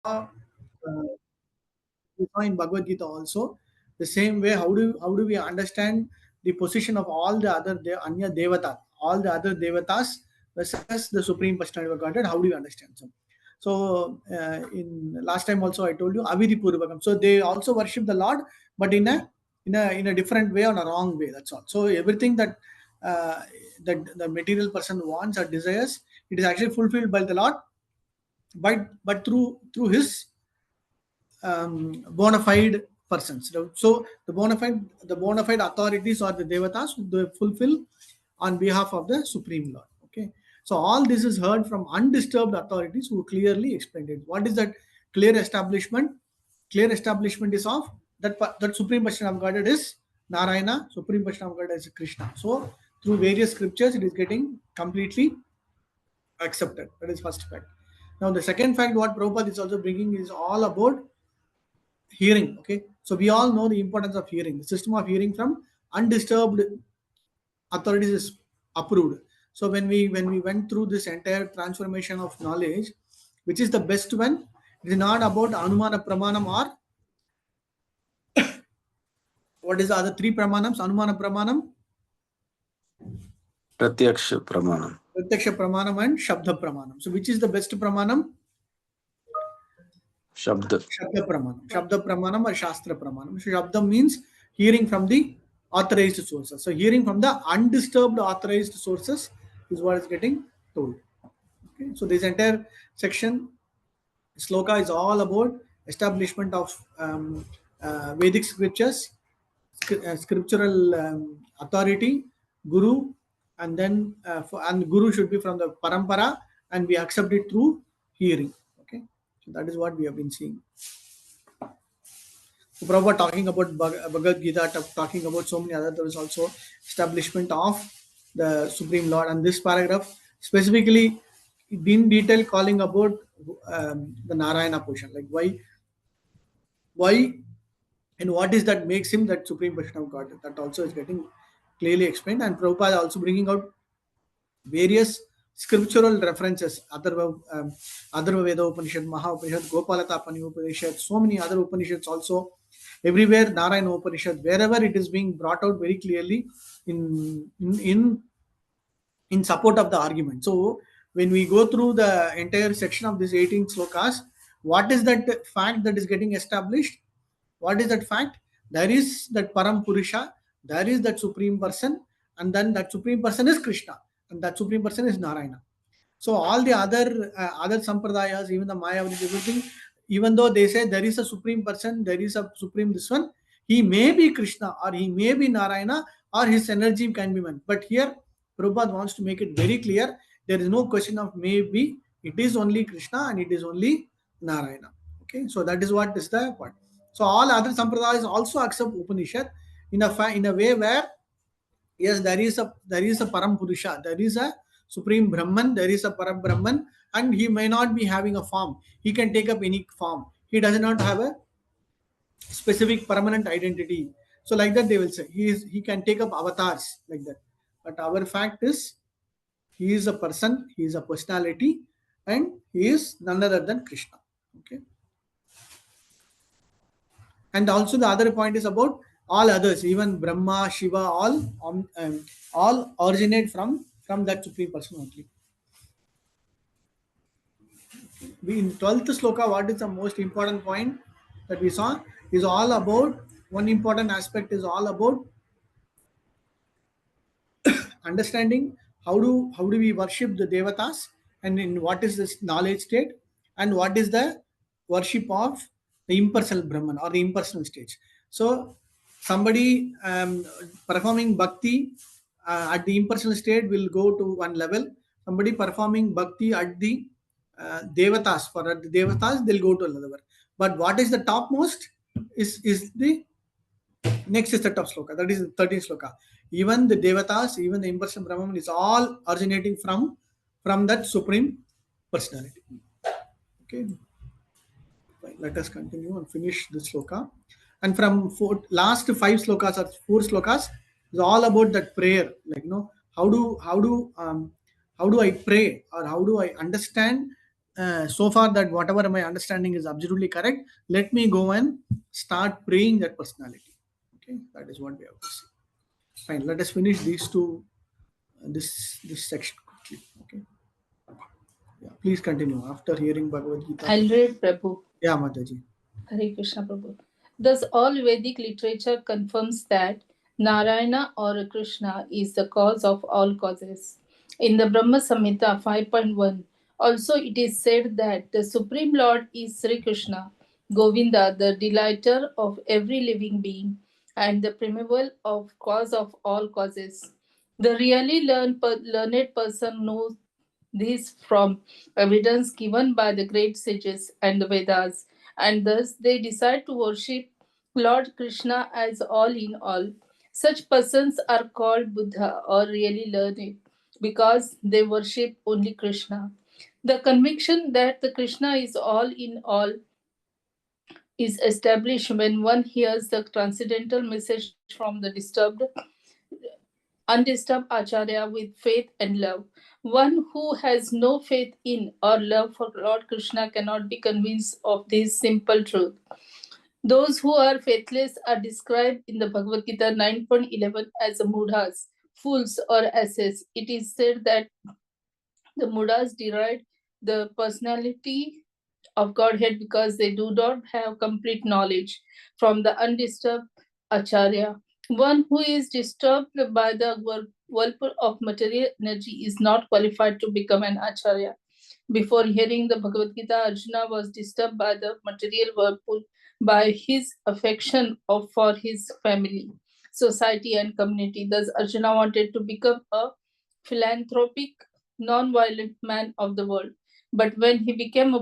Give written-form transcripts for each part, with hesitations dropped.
we saw in Bhagavad Gita also. The same way, how do we understand the position of all the other Anya Devata, all the other Devatas versus the Supreme Personality of Godhead? How do you understand them? So in last time also I told you Avidi Purvakam. So they also worship the Lord, but in a different way, on a wrong way. That's all. So everything that that the material person wants or desires, it is actually fulfilled by the Lord, but through his bona fide persons. So the bona fide authorities or the devatas, they fulfill on behalf of the Supreme Lord. Okay. So all this is heard from undisturbed authorities who clearly explained it. What is that clear establishment? Clear establishment is of that Supreme Person of Godhead is Narayana, Supreme Person of Godhead is Krishna. So through various scriptures, it is getting completely accepted. That is first fact. Now the second fact, what Prabhupada is also bringing, is all about hearing. Okay, so we all know the importance of hearing. The system of hearing from undisturbed authorities is approved. So when we went through this entire transformation of knowledge, which is the best one, it is not about Anumana Pramanam, or what is the other three Pramanams? Anumana Pramanam, Pratyaksha Pramanam, and Shabda Pramanam. So which is the best Pramanam? Shabda Pramanam or Shastra Pramanam. So Shabda means hearing from the authorized sources. So hearing from the undisturbed authorized sources is what is getting told. Okay. So this entire section, sloka, is all about establishment of Vedic scriptures, scriptural authority, Guru, and then and Guru should be from the parampara, and we accept it through hearing. Okay, so that is what we have been seeing. So Prabhupada talking about Bhagavad Gita, talking about so many other, there is also establishment of the Supreme Lord, and this paragraph specifically in detail calling about the Narayana portion, like why and what is that makes him that Supreme Person of God. That also is getting clearly explained, and Prabhupada also bringing out various scriptural references, Atharva Veda Upanishad, Maha Upanishad, Gopalata Upanishad, so many other Upanishads also. Everywhere Narayana Upanishad, wherever it is being brought out very clearly in support of the argument. So when we go through the entire section of this 18 slokas, what is that fact that is getting established? What is that fact? There is that Param Purusha, there is that Supreme Person, and then that Supreme Person is Krishna, and that Supreme Person is Narayana. So all the other sampradayas, even the Mayavadis, everything, even though they say there is a Supreme Person, there is a Supreme this one, he may be Krishna or he may be Narayana or his energy can be one. But here Prabhupada wants to make it very clear, there is no question of maybe, it is only Krishna and it is only Narayana. Okay, so that is what is the point. So all other sampradayas also accept Upanishad in a way where, yes, there is a Param Purusha, there is a Supreme Brahman, there is a Param Brahman, and he may not be having a form. He can take up any form. He does not have a specific permanent identity. So like that they will say he can take up avatars like that. But our fact is he is a person, he is a personality, and he is none other than Krishna. Okay. And also the other point is about all others, even Brahma, Shiva, all originate from that Supreme Person only. In 12th sloka, what is the most important point that we saw is all about, one important aspect is all about understanding how do we worship the devatas, and in what is this knowledge state, and what is the worship of the impersonal Brahman or the impersonal stage. So somebody performing bhakti at the impersonal state will go to one level. Somebody performing bhakti at the devatas, they'll go to another. But what is the topmost is the next set of sloka, that is the 13th sloka. Even the devatas, even the impersonal Brahman is all originating from that Supreme Personality. Okay, let us continue and finish this sloka. And from last 5 slokas or 4 slokas is all about that prayer, like how do I pray, or how do I understand so far that whatever my understanding is absolutely correct, let me go and start praying that personality. Okay, that is what we have to see. Fine, let us finish these two, this section quickly. Okay, yeah, please continue after hearing Bhagavad Gita. I'll read, Prabhu. Yeah, Mataji. Hare Krishna Prabhu. Thus, all Vedic literature confirms that Narayana or Krishna is the cause of all causes. In the Brahma Samhita 5.1, also it is said that the Supreme Lord is Sri Krishna, Govinda, the delighter of every living being, and the primeval of cause of all causes. The really learned person knows this from evidence given by the great sages and the Vedas, and thus they decide to worship Lord Krishna as all in all. Such persons are called Buddha or really learned because they worship only Krishna. The conviction that the Krishna is all in all is established when one hears the transcendental message from the undisturbed Acharya with faith and love. One who has no faith in or love for Lord Krishna cannot be convinced of this simple truth. Those who are faithless are described in the Bhagavad Gita 9.11 as mudhas, fools or asses. It is said that the mudhas deride the personality of Godhead because they do not have complete knowledge from the undisturbed Acharya. One who is disturbed by the whirlpool of material energy is not qualified to become an Acharya. Before hearing the Bhagavad Gita, Arjuna was disturbed by the material whirlpool by his affection for his family, society, and community. Thus, Arjuna wanted to become a philanthropic, non-violent man of the world. But when he became a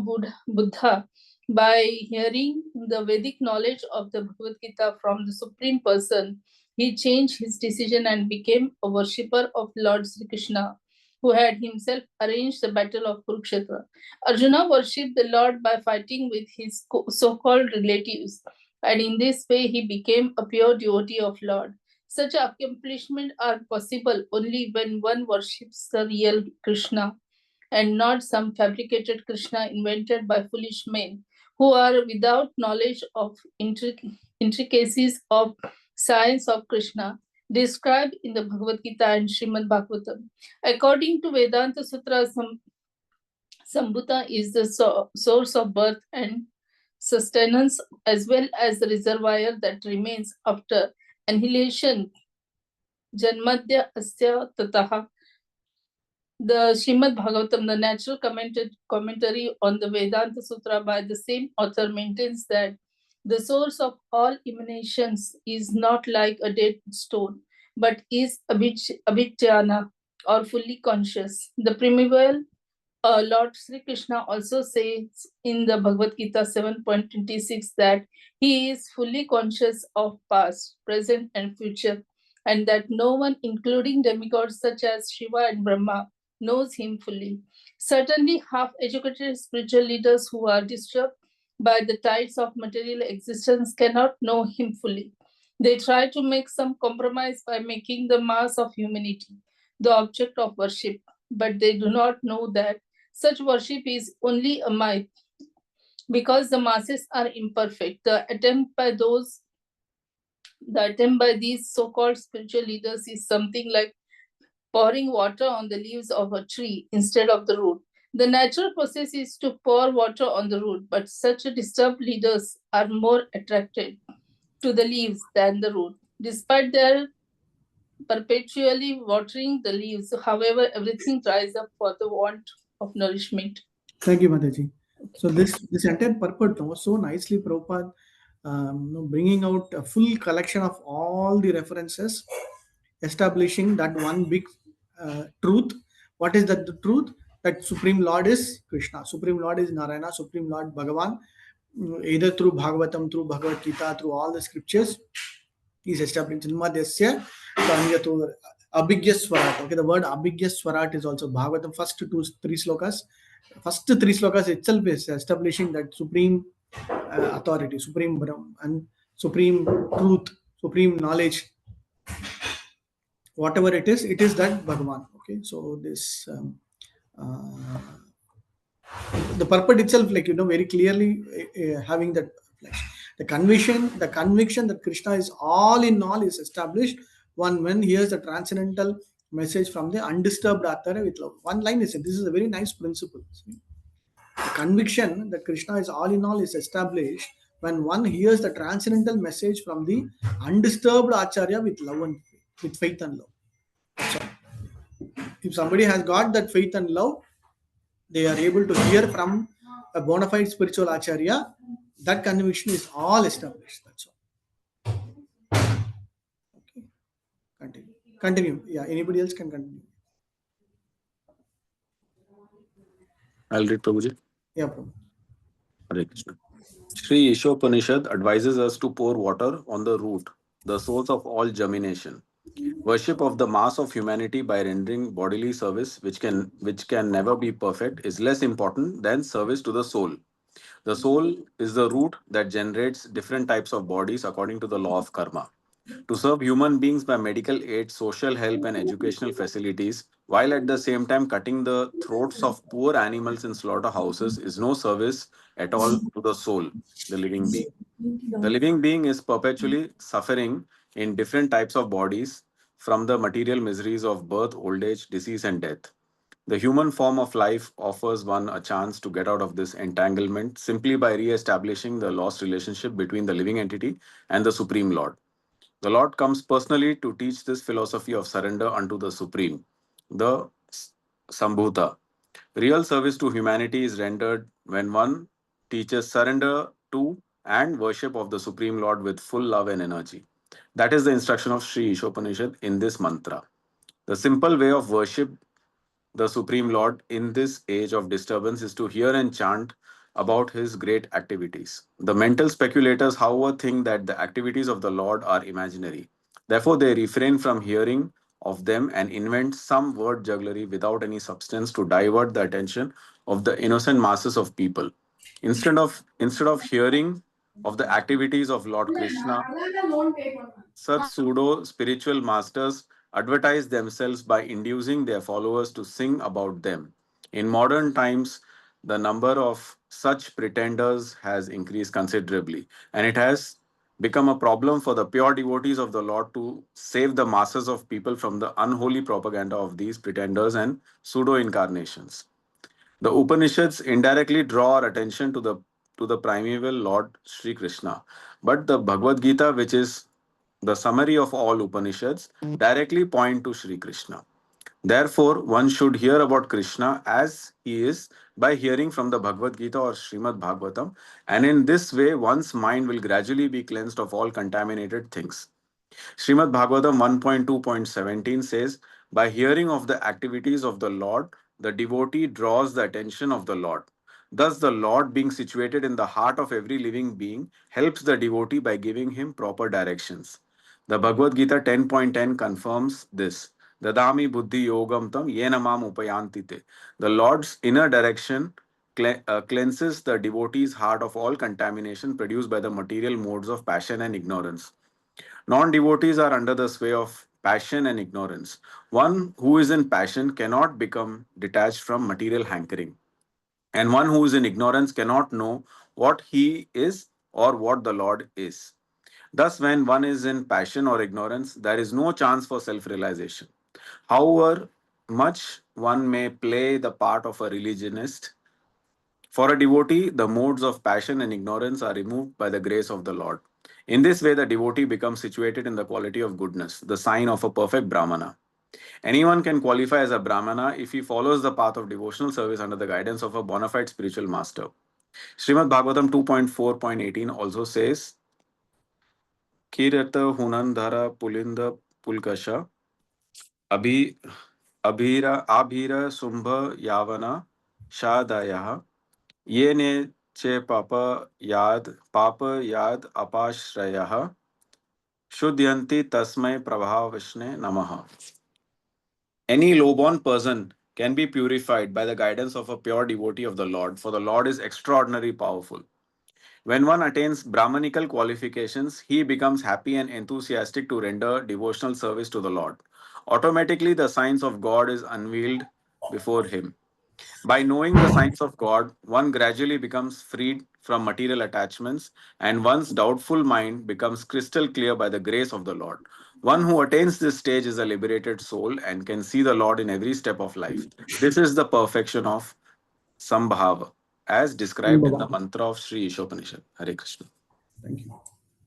Buddha, by hearing the Vedic knowledge of the Bhagavad Gita from the Supreme Person, he changed his decision and became a worshipper of Lord Sri Krishna, who had himself arranged the battle of Kurukshetra. Arjuna worshipped the Lord by fighting with his so-called relatives, and in this way he became a pure devotee of Lord. Such accomplishments are possible only when one worships the real Krishna and not some fabricated Krishna invented by foolish men who are without knowledge of intricacies of science of Krishna described in the Bhagavad Gita and Srimad Bhagavatam. According to Vedanta Sutra, Sambhuta is the source of birth and sustenance as well as the reservoir that remains after annihilation. Janmadya asya tataha. The Srimad Bhagavatam, the natural commentary on the Vedanta Sutra by the same author, maintains that the source of all emanations is not like a dead stone, but is abhijnana or fully conscious. The primeval Lord Sri Krishna also says in the Bhagavad Gita 7.26 that he is fully conscious of past, present, and future, and that no one, including demigods such as Shiva and Brahma, knows him fully. Certainly, half educated spiritual leaders who are disturbed by the tides of material existence cannot know him fully. They try to make some compromise by making the mass of humanity the object of worship, but they do not know that such worship is only a myth because the masses are imperfect. The attempt by these so-called spiritual leaders is something like pouring water on the leaves of a tree instead of the root. The natural process is to pour water on the root, but such disturbed leaders are more attracted to the leaves than the root. Despite their perpetually watering the leaves, however, everything dries up for the want of nourishment. Thank you, Mataji. So this entire purport was so nicely Prabhupada bringing out a full collection of all the references, establishing that one big truth. What is that the truth? That Supreme Lord is Krishna, Supreme Lord is Narayana, Supreme Lord Bhagavan, either through Bhagavatam, through Bhagavad Gita, through all the scriptures. He is established Janmadhyasya Kanyatu Abhigya Swarat. Okay, the word Abhigya Swarat is also Bhagavatam first three slokas. First three slokas itself is establishing that supreme authority, supreme Brahm, and supreme truth, supreme knowledge. Whatever it is that Bhagavan. Okay, so this uh, The purport itself, like very clearly having that flesh. The conviction that Krishna is all in all is established one when hears the transcendental message from the undisturbed Atara with love. One line is said. This is a very nice principle. See? The conviction that Krishna is all in all is established when one hears the transcendental message from the undisturbed Acharya with love and faith, with faith and love. That's all. If somebody has got that faith and love, they are able to hear from a bona fide spiritual acharya. That conviction is all established. That's all. Okay. Continue. Continue. Yeah. Anybody else can continue. I'll read Prabhuji. Yeah, Prabhu. Hare Krishna. Sri Isopanishad advises us to pour water on the root, the source of all germination. Worship of the mass of humanity by rendering bodily service, which can never be perfect, is less important than service to the soul. The soul is the root that generates different types of bodies according to the law of karma. To serve human beings by medical aid, social help, and educational facilities, while at the same time cutting the throats of poor animals in slaughterhouses, is no service at all to the soul, the living being. The living being is perpetually suffering in different types of bodies from the material miseries of birth, old age, disease, and death. The human form of life offers one a chance to get out of this entanglement simply by re establishing the lost relationship between the living entity and the Supreme Lord. The Lord comes personally to teach this philosophy of surrender unto the Supreme, the Sambhuta. Real service to humanity is rendered when one teaches surrender to and worship of the Supreme Lord with full love and energy. That is the instruction of Sri Ishopanishad in this mantra. The simple way of worship the Supreme Lord in this age of disturbance is to hear and chant about his great activities. The mental speculators, however, think that the activities of the Lord are imaginary. Therefore, they refrain from hearing of them and invent some word jugglery without any substance to divert the attention of the innocent masses of people. Instead of hearing of the activities of Lord Krishna, such pseudo spiritual masters advertise themselves by inducing their followers to sing about them. In modern times, the number of such pretenders has increased considerably, and it has become a problem for the pure devotees of the Lord to save the masses of people from the unholy propaganda of these pretenders and pseudo incarnations. The Upanishads indirectly draw our attention to the primeval Lord Sri Krishna, but the Bhagavad Gita, which is the summary of all Upanishads, directly point to Sri Krishna. Therefore, one should hear about Krishna as he is by hearing from the Bhagavad Gita or Srimad Bhagavatam, and in this way, one's mind will gradually be cleansed of all contaminated things. Srimad Bhagavatam 1.2.17 says, by hearing of the activities of the Lord, the devotee draws the attention of the Lord. Thus, the Lord, being situated in the heart of every living being, helps the devotee by giving him proper directions. The Bhagavad Gita 10.10 confirms this. Dadami buddhi yogam tam yena mam upayantite. The Lord's inner direction cleanses the devotee's heart of all contamination produced by the material modes of passion and ignorance. Non devotees are under the sway of passion and ignorance. One who is in passion cannot become detached from material hankering, and one who is in ignorance cannot know what he is or what the Lord is. Thus, when one is in passion or ignorance, there is no chance for self realization. However much one may play the part of a religionist, for a devotee, the modes of passion and ignorance are removed by the grace of the Lord. In this way, the devotee becomes situated in the quality of goodness, the sign of a perfect Brahmana. Anyone can qualify as a Brahmana if he follows the path of devotional service under the guidance of a bona fide spiritual master. Srimad Bhagavatam 2.4.18 also says, Kirata Hunandhara Pulinda Pulkasha Abhi Abhira Abhira Sumbha Yavana Shadaya ये ने चे पाप याद अपाश्रयः शुद्धयन्ति तस्मै प्रभावश्ने नमः. Any low-born person can be purified by the guidance of a pure devotee of the Lord, for the Lord is extraordinarily powerful. When one attains Brahmanical qualifications, he becomes happy and enthusiastic to render devotional service to the Lord. Automatically, the signs of God is unveiled before him. By knowing the signs of God, one gradually becomes freed from material attachments, and one's doubtful mind becomes crystal clear by the grace of the Lord. One who attains this stage is a liberated soul and can see the Lord in every step of life. This is the perfection of Sambhava, as described in Sambhava. the mantra of Sri Isopanishad. Hare Krishna. Thank you.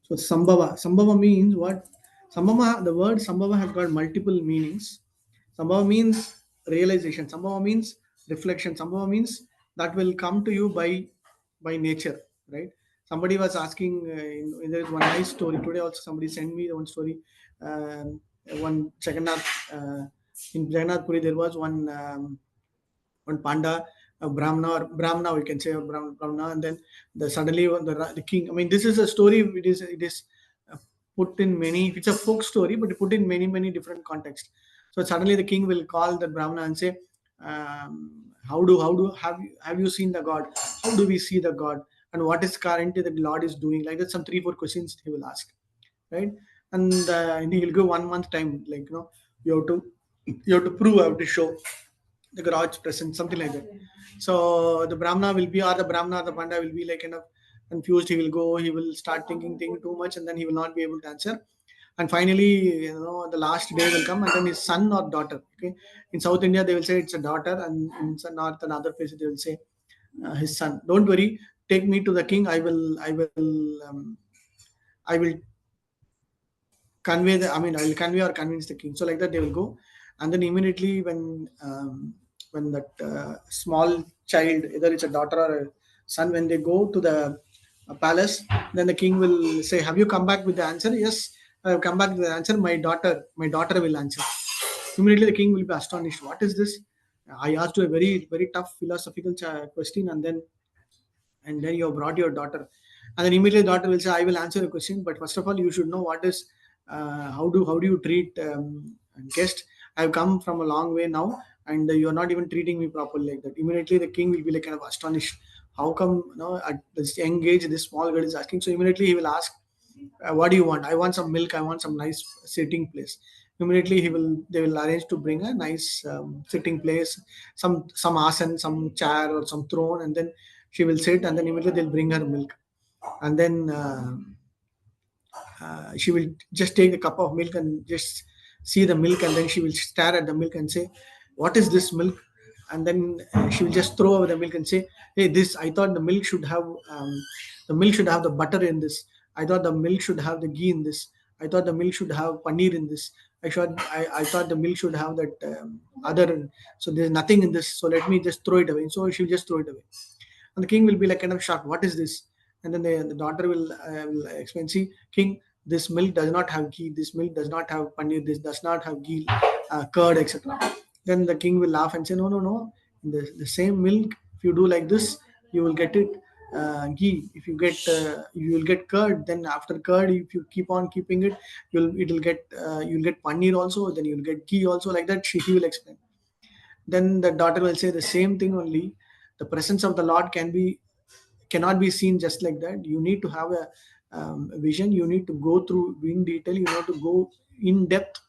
So Sambhava. Sambhava means what? Sambhava, the word Sambhava has got multiple meanings. Sambhava means realization. Sambhava means reflection. Sambhava means that will come to you by nature, right? Somebody was asking, there is one nice story today. Also, somebody sent me one story. Um, one Jagannath in Jagannath Puri, there was one panda, a brahmana, we can say a brahmana, and then suddenly the king. I mean, this is a story. It is uh, put in many. It's a folk story, but put in many different contexts. So suddenly the king will call the brahmana and say, how do have you seen the god? How do we see the god? And what is currently the Lord is doing? Like that, some 3-4 questions he will ask, right? And he will give 1 month time, like you have to prove, you have to show the garage present, something like that. So the brahmana will be, or the brahmana, or the panda will be like kind of confused. He will go, he will start thinking too much, and then he will not be able to answer. And finally, the last day will come, and then his son or daughter. Okay, in South India they will say it's a daughter, and in North and other places they will say his son. Don't worry, take me to the king. I will convey the, I mean, I will convey or convince the king. So like that they will go, and then immediately when that small child, either it's a daughter or a son, when they go to the palace, then the king will say, "Have you come back with the answer?" "Yes, I have come back with the answer. My daughter will answer." Immediately the king will be astonished. What is this? I asked you a very tough philosophical question, and then you have brought your daughter, and then immediately daughter will say, "I will answer a question, but first of all you should know what is how do you treat guest. I've come from a long way now, and you are not even treating me properly." Like that, immediately the king will be like kind of astonished. How come, at this young age this small girl is asking? So immediately he will ask, "What do you want?" "I want some milk, I want some nice sitting place." Immediately they will arrange to bring a nice sitting place, some asan, some chair or some throne, and then she will sit, and then immediately they'll bring her milk, and then she will just take the cup of milk and just see the milk, and then she will stare at the milk and say, "What is this milk?" And then she will just throw away the milk and say, "Hey, this, I thought the milk should have the butter in this. I thought the milk should have the ghee in this. I thought the milk should have paneer in this. I thought the milk should have that other. So there's nothing in this. So let me just throw it away." So she'll just throw it away, and the king will be like kind of shocked. "What is this?" And then the daughter will explain, "See, king, this milk does not have ghee. This milk does not have paneer. This does not have ghee, curd, etc." Then the king will laugh and say, "No, no, no. The same milk, if you do like this, you will get it ghee. If you will get curd. Then after curd, if you keep on keeping it, you'll get paneer also. Then you'll get ghee also." Like that, he will explain. Then the daughter will say the same thing only. The presence of the Lord cannot be seen just like that. You need to have a vision. You need to go through in detail. You have to go in depth,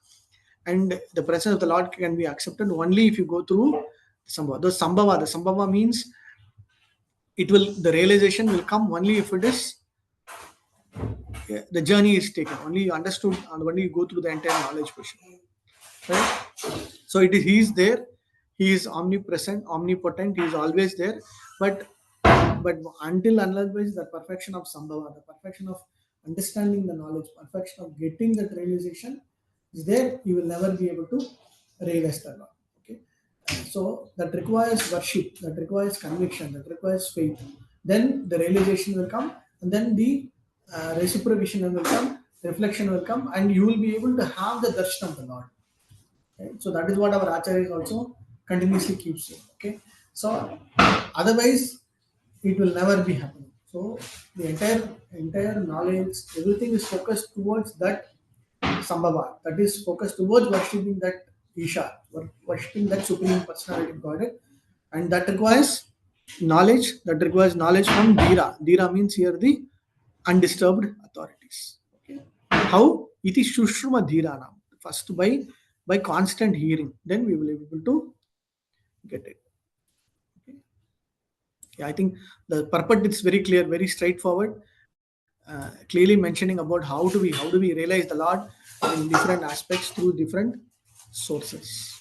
and the presence of the Lord can be accepted only if you go through sambhava. The sambhava means the realization will come only if it is, the journey is taken. Only you understood, and only you go through the entire knowledge portion. Right? So he is there. He is omnipresent, omnipotent. He is always there. But until unless the perfection of sambhava, the perfection of understanding the knowledge, perfection of getting that realization is there, you will never be able to realize the Lord. Okay. So that requires worship, that requires conviction, that requires faith. Then the realization will come, and then the reciprocation will come, reflection will come, and you will be able to have the darshan of the Lord. Right? So that is what our acharyas also continuously keep saying. Okay, so otherwise it will never be happening. So the entire knowledge, everything is focused towards that sambhava, that is focused towards worshipping that Isha, worshipping that supreme personality of Godhead, and that requires knowledge from Dhira. Dhira means here the undisturbed authorities. Okay. How? Iti Shushruma Dhiranam. First by constant hearing, then we will be able to get it. I think the purport is very clear, very straightforward, clearly mentioning about how do we realize the Lord in different aspects through different sources.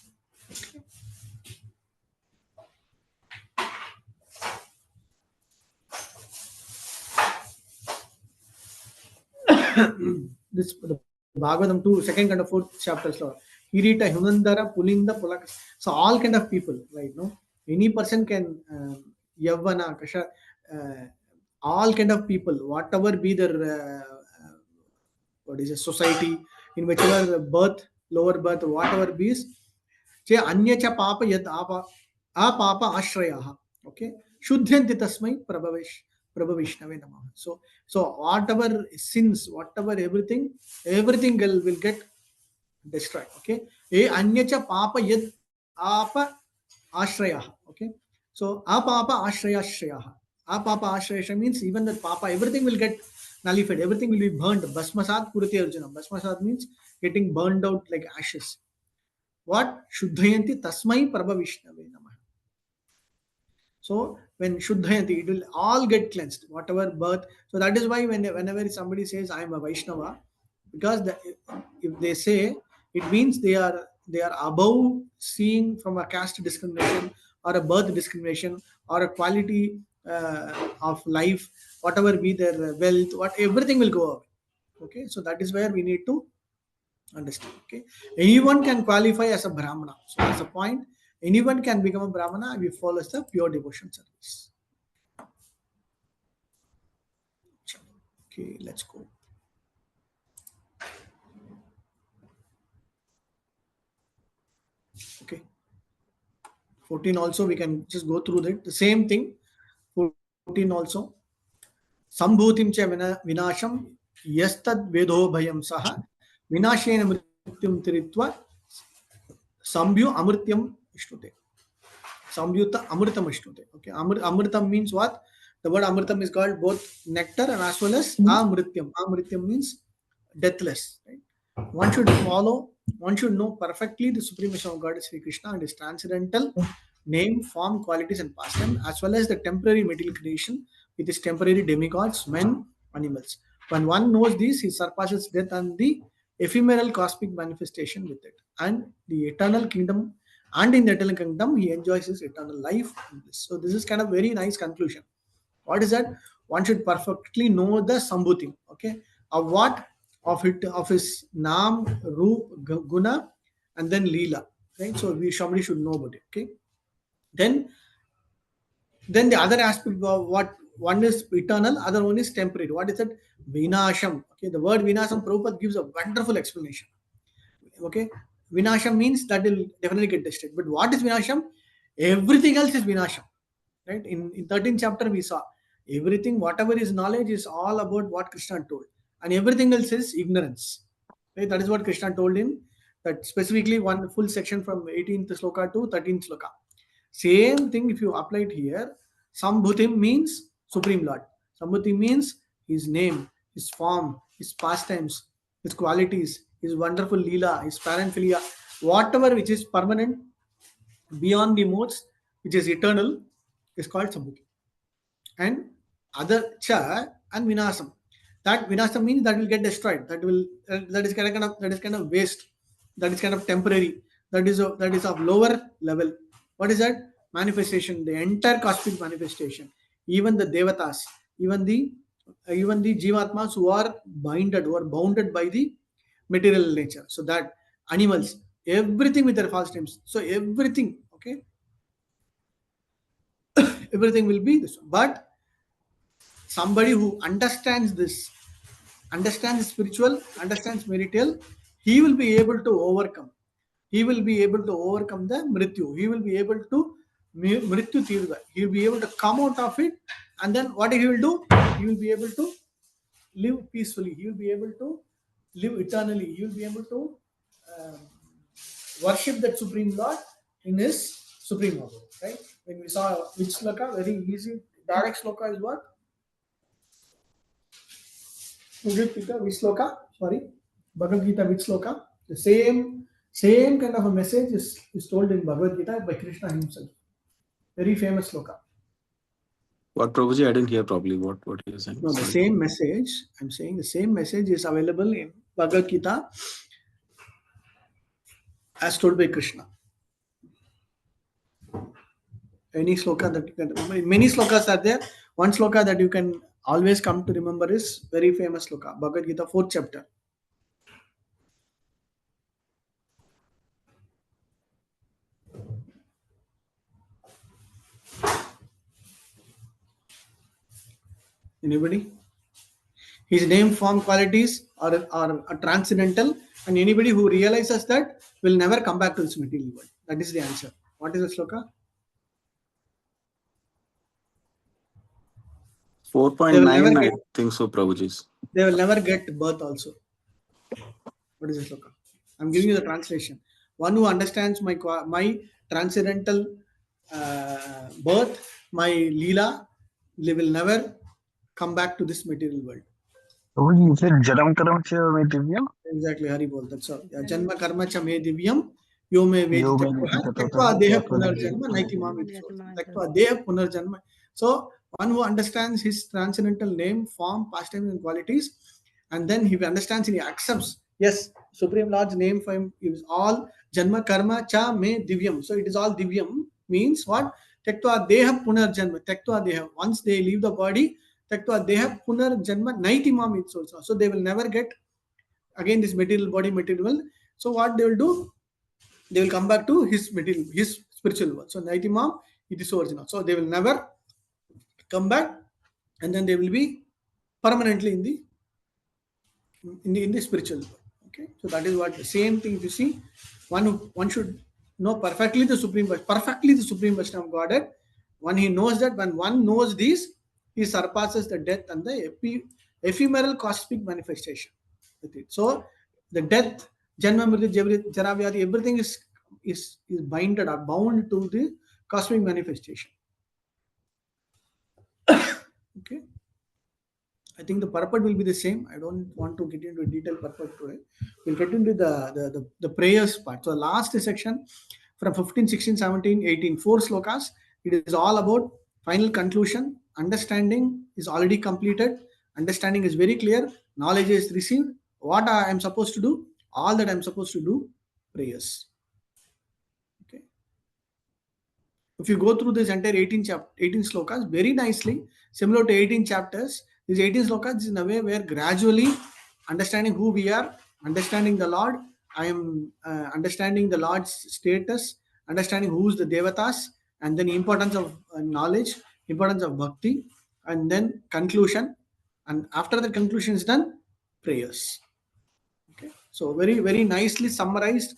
This the Bhagavatam 2, second kind of fourth chapters, Lord. Hirita, Hunandara, Pulinda, Pulaka. So all kind of people, right? No, any person can Yavana, Kasha, all kind of people, whatever be their what is a society, in whichever birth, lower birth, whatever be is, चे अन्य च पाप यद पाप आश्रयः. Okay, शुद्ध्यन्ति तस्मै प्रभविष्णवे नमः. So whatever sins, whatever everything will get destroyed. Okay, ये अन्य च पाप यद आप आश्रयः. Okay, so apapa ashrayashrayah. Apapa ashrayashraya means even that papa, everything will get nullified, everything will be burned. Bhasmasat purati arjuna. Bhasmasat means getting burned out like ashes. What? Shuddhayanti tasmai prabha vishnave namah. So when Shuddhayanti, it will all get cleansed, whatever birth. So that is why whenever somebody says I am a Vaishnava, because if they say, it means they are above seeing from a caste discrimination or a birth discrimination or a quality of life, whatever be their wealth, what everything will go away. Okay, so that is where we need to understand. Okay, anyone can qualify as a Brahmana. So that's the point. Anyone can become a Brahmana if he follows the pure devotion service. Okay, let's go. Okay, 14 also we can just go through that. The same thing. 14 also. Sambhutim cha vinasham yastad vedo bhayam saha vinashena mrityum tiritva sambhyu amrityam ishnute. Samyuta Amritam Ashnute. Okay, Amritam means what? The word Amritam is called both nectar and as well as Amrityam. Amrityam means deathless. Right? One should know perfectly the supremacy of God Sri Krishna and his transcendental name, form, qualities, and pastime, as well as the temporary material creation with his temporary demigods, men, animals. When one knows this, he surpasses death and the ephemeral cosmic manifestation with it, and the eternal kingdom. And in the eternal kingdom, he enjoys his eternal life and bliss. So this is kind of very nice conclusion. What is that? One should perfectly know the Sambhuti. Okay, of what? Of his Nam, Roop, Guna, and then Leela. Right. So somebody should know about it. Okay. Then the other aspect of what one is eternal, other one is temporary. What is it? Vinasham. Okay, the word Vinasham, Prabhupada gives a wonderful explanation. Okay, Vinasham means that will definitely get destroyed. But what is Vinasham? Everything else is Vinasham. Right? In 13th chapter, we saw everything, whatever is knowledge, is all about what Krishna told, and everything else is ignorance. Right? That is what Krishna told in that specifically one full section from 18th sloka to 13th sloka. Same thing if you apply it here. Sambhutim means Supreme Lord. Sambhuti means his name, his form, his pastimes, his qualities, his wonderful Leela, his paraphilia, whatever which is permanent beyond the modes, which is eternal, is called Sambhuti. And other cha and Vinasam. That Vinasam means that will get destroyed. That is kind of waste. That is kind of temporary. That is of lower level. What is that? Manifestation, the entire cosmic manifestation. Even the Devatas, even the Jivatmas who are bounded by the material nature. So that animals, everything with their false names. So everything, okay, everything will be this. But somebody who understands spiritual, understands marital, he will be able to overcome. He will be able to overcome the mrityu. He will be able to mrityu tirva. He will be able to come out of it, and then what he will do? He will be able to live peacefully. He will be able to live eternally. He will be able to um, worship that Supreme Lord in his Supreme Lord. Right? When we saw which sloka, very easy, direct sloka is what? Bhagavad Gita, which sloka? Sorry, Bhagavad Gita, which sloka? The same kind of a message is told in Bhagavad Gita by Krishna himself. Very famous sloka. What, Prabhuji? I didn't hear properly what you're saying. No, the Sorry. same message, I'm saying the same message is available in Bhagavad Gita as told by Krishna. Any sloka that you can, many slokas are there. One sloka that you can always come to remember is very famous sloka, Bhagavad Gita, 4th chapter. Anybody? His name, form, qualities are transcendental, and anybody who realizes that will never come back to this material world. That is the answer. What is the sloka? 4.9, They will never I get. think so, Prabhuji. They will never get birth also. What is the sloka? I'm giving you the translation. One who understands my transcendental birth, my leela, they will never come back to this material world. Prabhuji, you said Jaram Karam Cha Me Divyam? Exactly, Hari bol. That's all. Yeah, Janma karma cha me divyam, yo me vedi Yo me tattva, vedi tattva, tattva deha tattva deha punarjanma, naiti mam iti sort. Tattva deha punarjanma. So, one who understands his transcendental name, form, pastimes, and qualities, and then he understands and he accepts, yes, Supreme Lord's name for him is all Janma karma cha me divyam. So, it is all divyam, means what? Tattva deha punarjanma. Tattva deha. Once they leave the body, tattva deha punarjanma, naiti mam iti sort. So, they will never get again this material body, material. So what they will do, they will come back to his material, his spiritual world. So Naitimam, it is original. So they will never come back, and then they will be permanently in the spiritual world. Okay, so that is what the same thing you see. One should know perfectly the supreme Vaishnava Godhead. When he knows that, when one knows these, he surpasses the death and the ephemeral cosmic manifestation with it. So the death, Janma Mrityu Jara Vyadhi, everything is binded or bound to the cosmic manifestation. Okay. I think the purport will be the same. I don't want to get into detailed purport today. We'll get into the prayers part. So last section from 15, 16, 17, 18, 4 slokas, it is all about final conclusion. Understanding is already completed. Understanding is very clear. Knowledge is received. What I am supposed to do? All that I am supposed to do, prayers. Okay. If you go through this entire 18 slokas very nicely, similar to 18 chapters, these 18 slokas is in a way where gradually understanding who we are, understanding the Lord, I am understanding the Lord's status, understanding who's the Devatas, and then importance of knowledge, importance of Bhakti, and then conclusion. And after the conclusion is done, prayers. Okay. So very, very nicely summarized,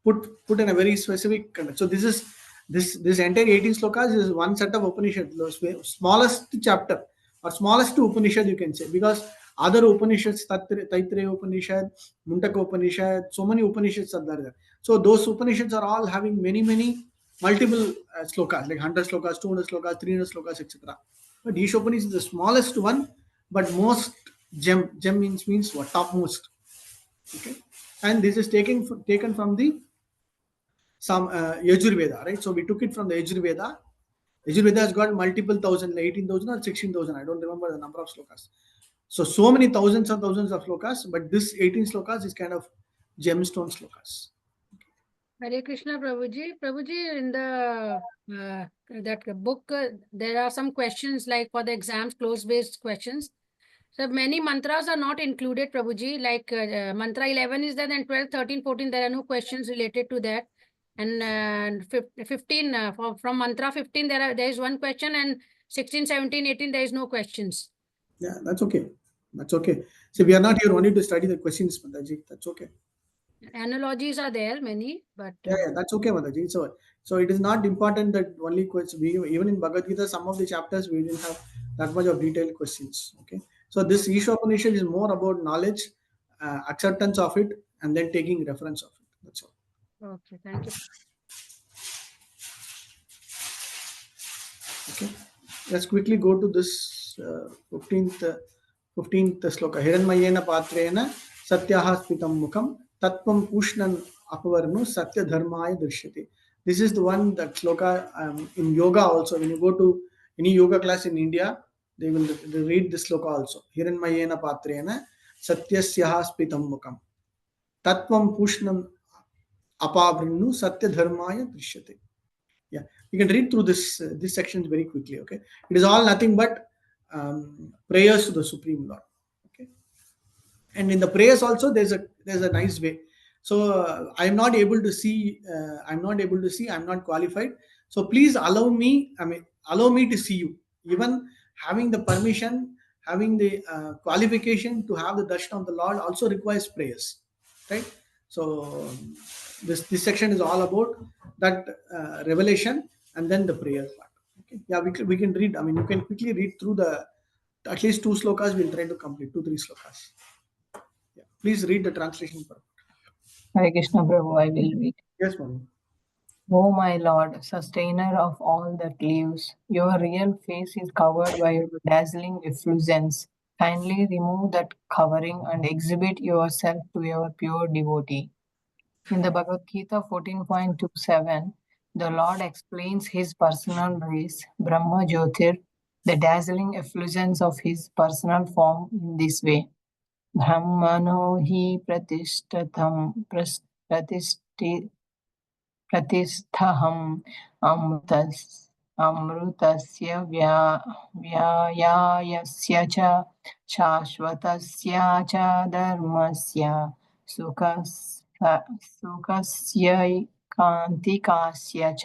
put in a very specific context. So this entire 18 slokas is one set of Upanishad, the smallest chapter or smallest Upanishad you can say, because other Upanishads, Taittiriya Upanishad, Mundaka Upanishad, so many Upanishads are there. So those Upanishads are all having many multiple slokas, like 100 slokas, 200 slokas, 300 slokas, etc. But Ishopanishad is the smallest one, but most gem means what? Topmost. Okay, and this is taken from the some Yajurveda, right? So we took it from the Yajurveda. Yajurveda has got multiple thousand, 18,000 or 16,000. I don't remember the number of slokas. So many thousands and thousands of slokas, but this 18 slokas is kind of gemstone slokas. Hare Krishna, Prabhuji. Prabhuji, in the that book, there are some questions like for the exams, close-based questions. So many mantras are not included, Prabhuji. Like mantra 11 is there, then 12, 13, 14, there are no questions related to that. And 15, from mantra 15, there is one question, and 16, 17, 18, there is no questions. Yeah, that's okay. That's okay. So we are not here only to study the questions, Mataji. That's okay. Analogies are there, many, but... Yeah, that's okay, Mataji. So it is not important that only questions. Even in Bhagavad Gita, some of the chapters we didn't have that much of detailed questions. Okay. So this Isopanishad is more about knowledge, acceptance of it, and then taking reference of it. That's all. Okay, thank you. Okay. Let's quickly go to this 15th sloka. Hiranmayena patrena satyaha spitam mukham tatvam pushnan apavarno satya dharmaya drishyate. This is the one that sloka in yoga also. When you go to any yoga class in India, they read this sloka also. Hiranmayena patrena satyasyaha spitam mukam tatvam pushnam apavrinnu satya dharmaya drishyate. Yeah, you can read through this section very quickly. Okay, it is all nothing but prayers to the Supreme Lord. Okay, and in the prayers also there's a nice way. So I'm not able to see, I'm not qualified, so please allow me, allow me to see you. Even having the permission, having the qualification to have the darshan of the Lord also requires prayers, right? So this section is all about that revelation and then the prayer part. Okay, yeah, we can read, you can quickly read through the at least two slokas. We'll try to complete 2 3 slokas. Yeah. Please read the translation part. Hare Krishna Prabhu, I will read. Yes, ma'am. O my Lord, sustainer of all that lives, your real face is covered by your dazzling effulgence. Kindly remove that covering and exhibit yourself to your pure devotee. In the Bhagavad Gita 14.27, the Lord explains his personal race, Brahma Jyotir, the dazzling effulgence of his personal form in this way. Brahmano hi pratishtatam प्रतिस्थहम् अमृतस्य व्यायास्य च शाश्वतस्य च धर्मस्य सुखस्यैकान्तिकस्य च.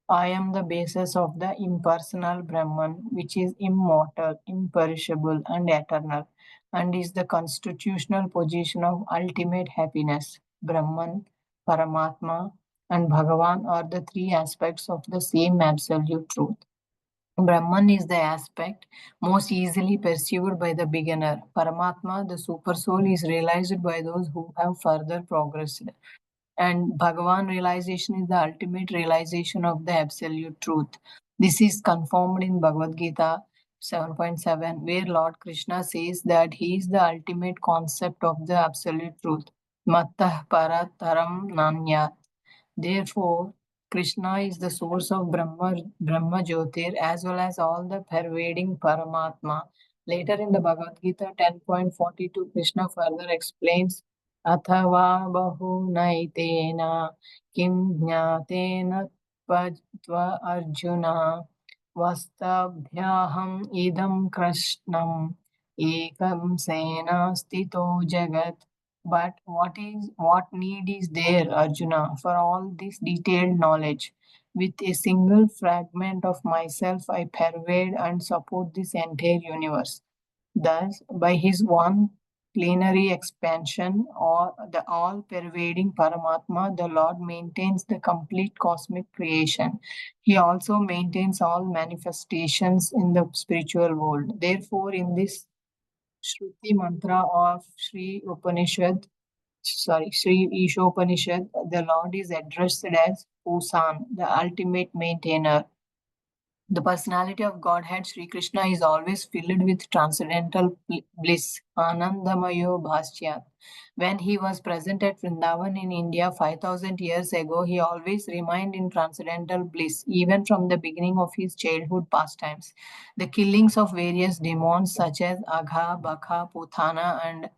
I am the basis of the impersonal Brahman, which is immortal, imperishable, and eternal, and is the constitutional position of ultimate happiness. Brahman, Paramatma, and Bhagavan are the three aspects of the same absolute truth. Brahman is the aspect most easily perceived by the beginner. Paramatma, the supersoul, is realized by those who have further progressed. And Bhagavan realization is the ultimate realization of the absolute truth. This is confirmed in Bhagavad Gita 7.7, where Lord Krishna says that he is the ultimate concept of the absolute truth. Mattah parataram nanyat. Therefore, Krishna is the source of Brahma Jyotir as well as all the pervading Paramatma. Later in the Bhagavad Gita 10.42, Krishna further explains Athava bahunaitena kim jnatena tva arjuna vastabhyaham idam krishnam ekam sena stito jagat. But what need is there, Arjuna, for all this detailed knowledge? With a single fragment of myself, I pervade and support this entire universe. Thus, by his one plenary expansion or the all-pervading Paramatma, the Lord maintains the complete cosmic creation. He also maintains all manifestations in the spiritual world. Therefore, in this Shruti mantra of Sri Isopanishad, the Lord is addressed as Pusan, the ultimate maintainer. The personality of Godhead Sri Krishna is always filled with transcendental bliss, Anandamayo Bhasyat. When he was present at Vrindavan in India 5000 years ago, he always remained in transcendental bliss, even from the beginning of his childhood pastimes. The killings of various demons such as Agha, Bakha, Putana and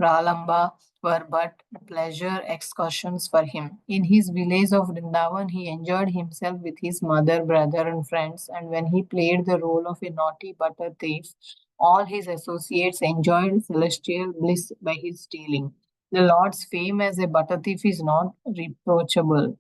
Pralamba were but pleasure excursions for him. In his village of Vrindavan, he enjoyed himself with his mother, brother, and friends, and when he played the role of a naughty butter thief, all his associates enjoyed celestial bliss by his stealing. The Lord's fame as a butter thief is not reproachable,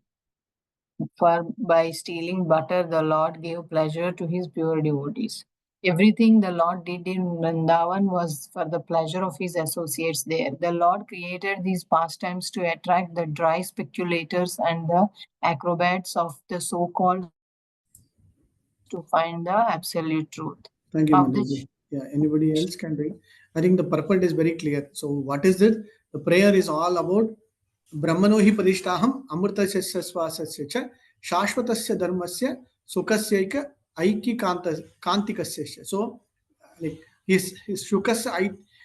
for by stealing butter, the Lord gave pleasure to his pure devotees. Everything the Lord did in Vrindavan was for the pleasure of his associates there. The Lord created these pastimes to attract the dry speculators and the acrobats of the so-called spiritual seekers to find the absolute truth. Thank you, Of the Mataji. Yeah, anybody else can read. I think the purport is very clear. So, what is it? The prayer is all about Brahmano hi padishtaham amritasya swasasya cha shashvatasya dharmasya sukasyaika aiki kantikasya. So, like his shukas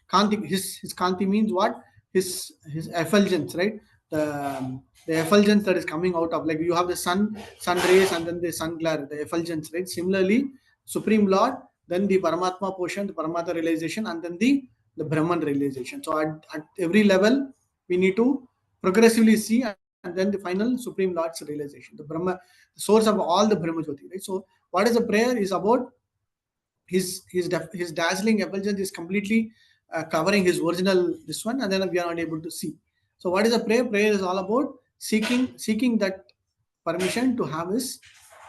kanti, his kanti means what? His effulgence, right? the effulgence that is coming out of, like you have the sun rays and then the sun glare, the effulgence, right? Similarly, Supreme Lord, then the Paramatma portion, the Paramatma realization, and then the Brahman realization. So at every level, we need to progressively see, and then the final Supreme Lord's realization, the Brahma, the source of all the Brahma Jyoti, right? So what is the prayer is about? His dazzling effulgence is completely covering his original this one, and then we are not able to see. So what is a prayer? Prayer is all about seeking that permission to have his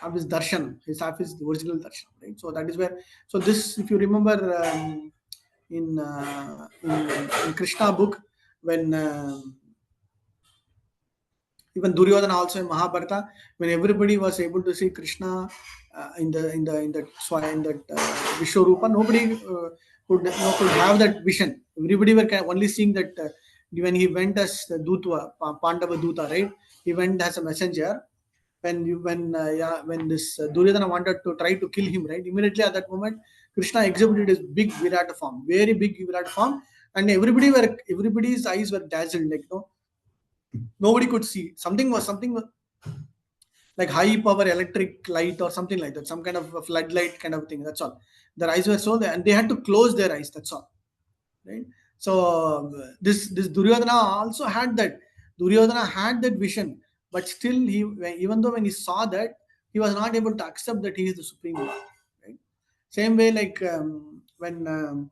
darshan, his original darshan, right? So that is where. So this, if you remember, in Krishna book, when even Duryodhana also in Mahabharata, when everybody was able to see Krishna in that Vishwarupa, nobody could have that vision. Everybody were only seeing that when he went as the Dutva, Pandava Duta, right? He went as a messenger. When this Duryodhana wanted to try to kill him, right? Immediately at that moment, Krishna exhibited his big Virata form, very big Virata form, and everybody's eyes were dazzled, like nobody could see. Something like high power electric light or something like that, some kind of a floodlight kind of thing. That's all. Their eyes were so, and they had to close their eyes. That's all, right? So this Duryodhana also had that. Duryodhana had that vision, but still even though when he saw that, he was not able to accept that he is the supreme Lord. Right? Same way, like when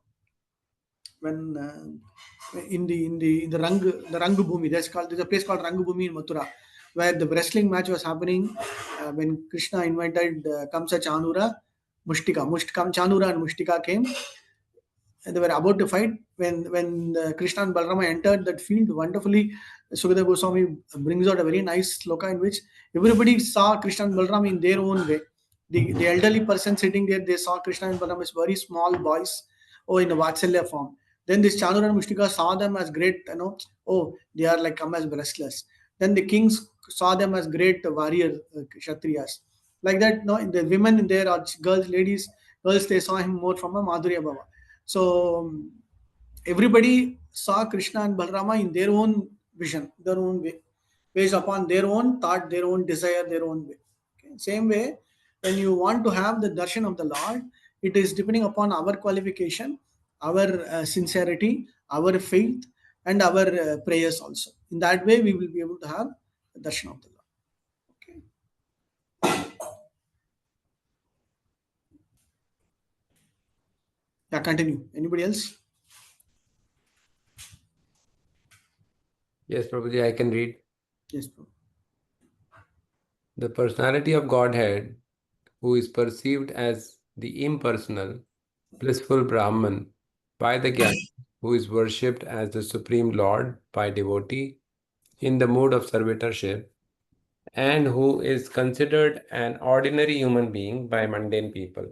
in the Rang Bhumi, there's a place called Rang Bhumi in Mathura, where the wrestling match was happening. When Krishna invited Kamsa Chanura, Chanura and Mushtika came, and they were about to fight. When Krishna and Balrama entered that field, wonderfully Sukadeva Goswami brings out a very nice sloka in which everybody saw Krishna and Balrama in their own way. The elderly person sitting there, they saw Krishna and Balrama as very small boys, in a Vatsalya form. Then this Chanura and Mushtika saw them as great, they are like come as wrestlers. Then the kings saw them as great warrior Kshatriyas. Like that, no, the women there are girls, they saw him more from a Madhurya Bhava. So everybody saw Krishna and Balrama in their own vision, their own way, based upon their own thought, their own desire, their own way. Okay? Same way, when you want to have the darshan of the Lord, it is depending upon our qualification, our sincerity, our faith, and our prayers also. In that way, we will be able to have the darshan of the Lord. Okay. Yeah, continue. Anybody else? Yes, Prabhuji, I can read. Yes, bro. The personality of Godhead, who is perceived as the impersonal, blissful Brahman by the Jnana, who is worshipped as the Supreme Lord by devotee in the mood of servitorship, and who is considered an ordinary human being by mundane people,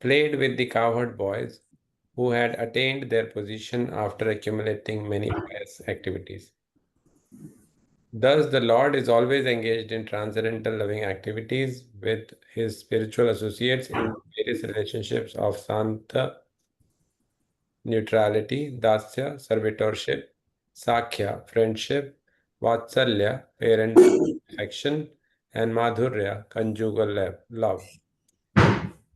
played with the cowherd boys who had attained their position after accumulating many pious activities. Thus, the Lord is always engaged in transcendental loving activities with his spiritual associates in various relationships of Santa, neutrality, Dasya, servitorship, Sakhya, friendship, Vatsalya, parental affection, and Madhurya, conjugal love.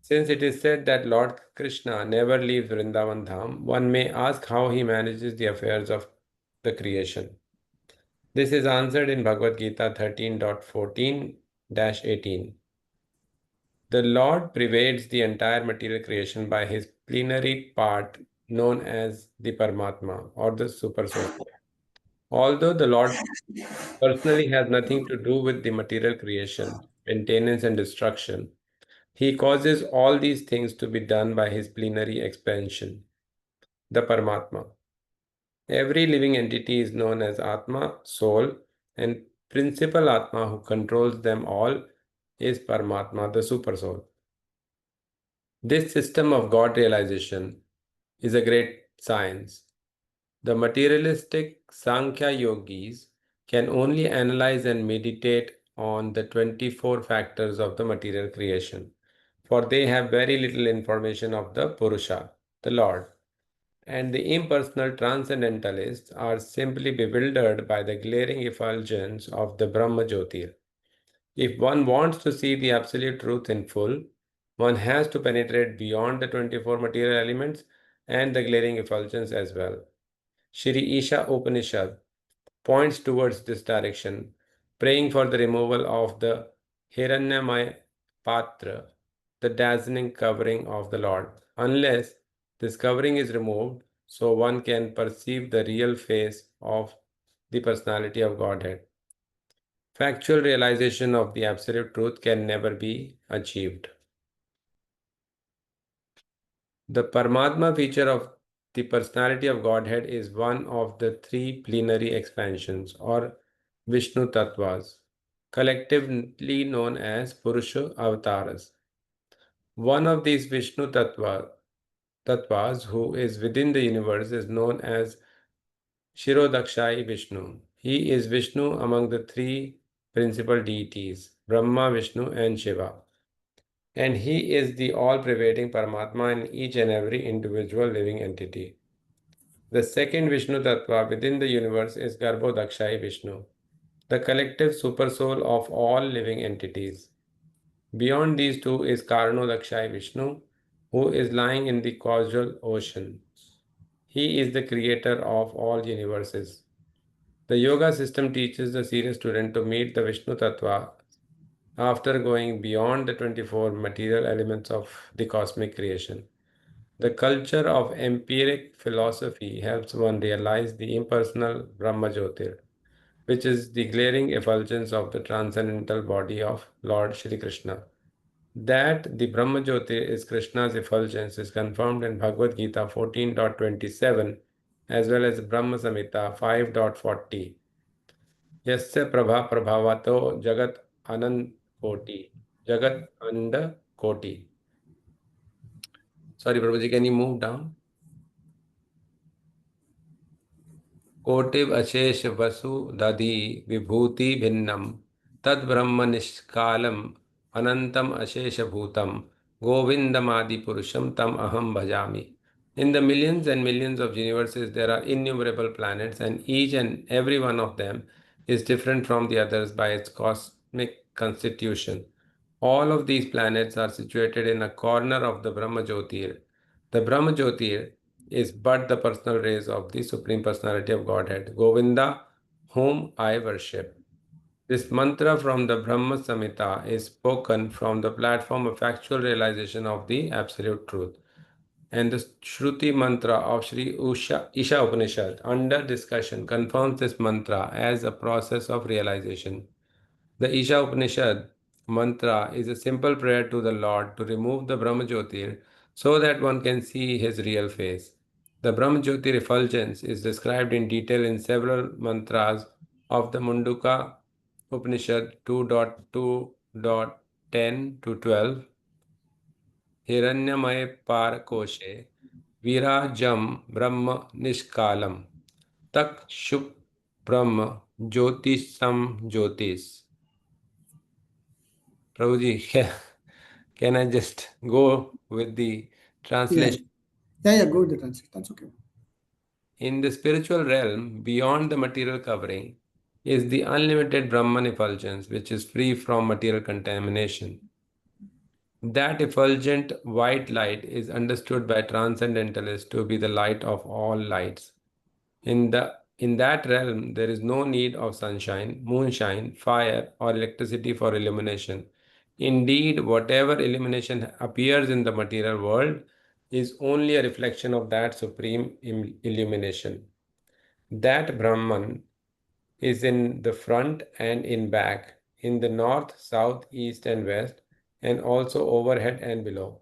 Since it is said that Lord Krishna never leaves Vrindavan Dham, one may ask how he manages the affairs of the creation. This is answered in Bhagavad Gita 13.14-18. The Lord pervades the entire material creation by his plenary part known as the Paramatma or the Supersoul. Although the Lord personally has nothing to do with the material creation, maintenance, and destruction, he causes all these things to be done by his plenary expansion, the Paramatma. Every living entity is known as Atma, soul, and principal Atma who controls them all is Paramatma, the Supersoul. This system of God realization is a great science. The materialistic Sankhya yogis can only analyze and meditate on the 24 factors of the material creation, for they have very little information of the Purusha, the Lord. and the impersonal transcendentalists are simply bewildered by the glaring effulgence of the Brahma Jyotir. If one wants to see the absolute truth in full, one has to penetrate beyond the 24 material elements and the glaring effulgence as well. Shri Isha Upanishad points towards this direction, praying for the removal of the Hiranyamaya Patra, the dazzling covering of the Lord. Unless this covering is removed, so one can perceive the real face of the personality of Godhead. Factual realization of the absolute truth can never be achieved. The Paramatma feature of the personality of Godhead is one of the three plenary expansions or Vishnu Tattvas, collectively known as Purusha Avataras. One of these Tattvas who is within the universe is known as Shirodakshai Vishnu. He is Vishnu among the three principal deities, Brahma, Vishnu, and Shiva. And he is the all-pervading Paramatma in each and every individual living entity. The second Vishnu Tattva within the universe is Garbhodakshai Vishnu, the collective supersoul of all living entities. Beyond these two is Karanodakshai Vishnu, who is lying in the causal ocean. He is the creator of all universes. The yoga system teaches the serious student to meet the Vishnu Tattva after going beyond the 24 material elements of the cosmic creation. The culture of empiric philosophy helps one realize the impersonal Brahma Jyotir, which is the glaring effulgence of the transcendental body of Lord Shri Krishna. That the Brahma Jyotir is Krishna's effulgence is confirmed in Bhagavad Gita 14.27 as well as Brahma Samhita 5.40. Yasya prabha prabhavato jagat anand koti. Jagat and koti. Sorry, Prabhuji, can you move down? कोटिव अशेष वसु दधि विभूति भिन्नम तद ब्रह्म निष्कालम अनंतम अशेष भूतम गोविंदमादि पुरुषम तम अहम भजामि. In the millions and millions of universes, there are innumerable planets, and each and every one of them is different from the others by its cosmic constitution. All of these planets are situated in a corner of the Brahma Jyotir. The Brahma Jyotir is but the personal rays of the Supreme Personality of Godhead, Govinda, whom I worship. This mantra from the Brahma Samhita is spoken from the platform of actual realization of the Absolute Truth. And the Shruti mantra of Sri Isha Upanishad under discussion confirms this mantra as a process of realization. The Isha Upanishad mantra is a simple prayer to the Lord to remove the Brahma Jyotir so that one can see his real face. The Brahma Jyotir effulgence is described in detail in several mantras of the Munduka Upanishad 2.2.10 to 12. Hiranyamaya par koshe virajam brahma nishkalam tak shup brahma jyotisam jyotis. Prabhuji, can I just go with the Yeah, translation? go with the translation. That's okay. In the spiritual realm, beyond the material covering, is the unlimited Brahman effulgence, which is free from material contamination. That effulgent white light is understood by transcendentalists to be the light of all lights. In that realm, there is no need of sunshine, moonshine, fire, or electricity for illumination. Indeed, whatever illumination appears in the material world is only a reflection of that supreme illumination. That Brahman is in the front and in back, in the north, south, east, and west, and also overhead and below.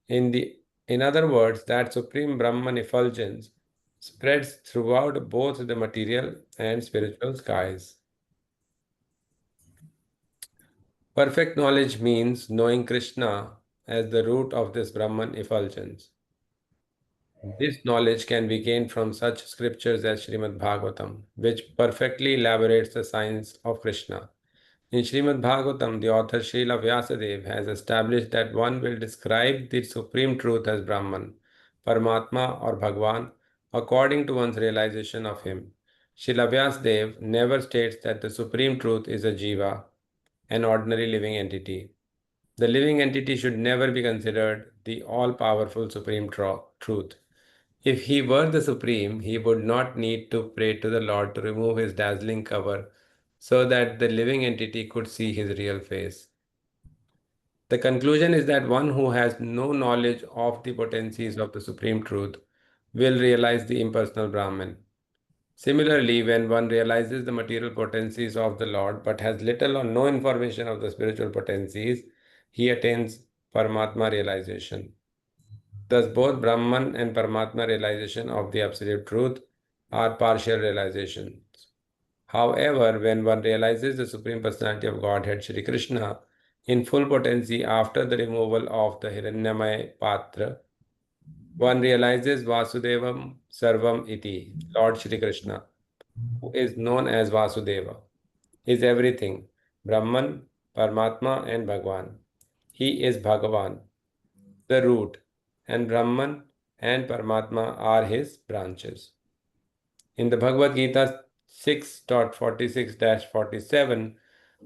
In other words, that supreme Brahman effulgence spreads throughout both the material and spiritual skies. Perfect knowledge means knowing Krishna as the root of this Brahman effulgence. This knowledge can be gained from such scriptures as Srimad Bhagavatam, which perfectly elaborates the science of Krishna. In Srimad Bhagavatam, the author Srila Vyasadeva has established that one will describe the supreme truth as Brahman, Paramatma, or Bhagwan, according to one's realization of him. Srila Vyasdev never states that the supreme truth is a jiva, an ordinary living entity. The living entity should never be considered the all powerful supreme truth. If he were the supreme, he would not need to pray to the Lord to remove his dazzling cover so that the living entity could see his real face. The conclusion is that one who has no knowledge of the potencies of the supreme truth will realize the impersonal Brahman. Similarly, when one realizes the material potencies of the Lord but has little or no information of the spiritual potencies, he attains Paramatma realization. Thus, both Brahman and Paramatma realization of the Absolute Truth are partial realizations. However, when one realizes the Supreme Personality of Godhead, Shri Krishna, in full potency after the removal of the Hiranyamaya Patra, one realizes Vasudevam Sarvam Iti, Lord Shri Krishna, who is known as Vasudeva, is everything, Brahman, Paramatma, and Bhagwan. He is Bhagavan, the root, and Brahman and Paramatma are his branches. In the Bhagavad Gita 6.46-47,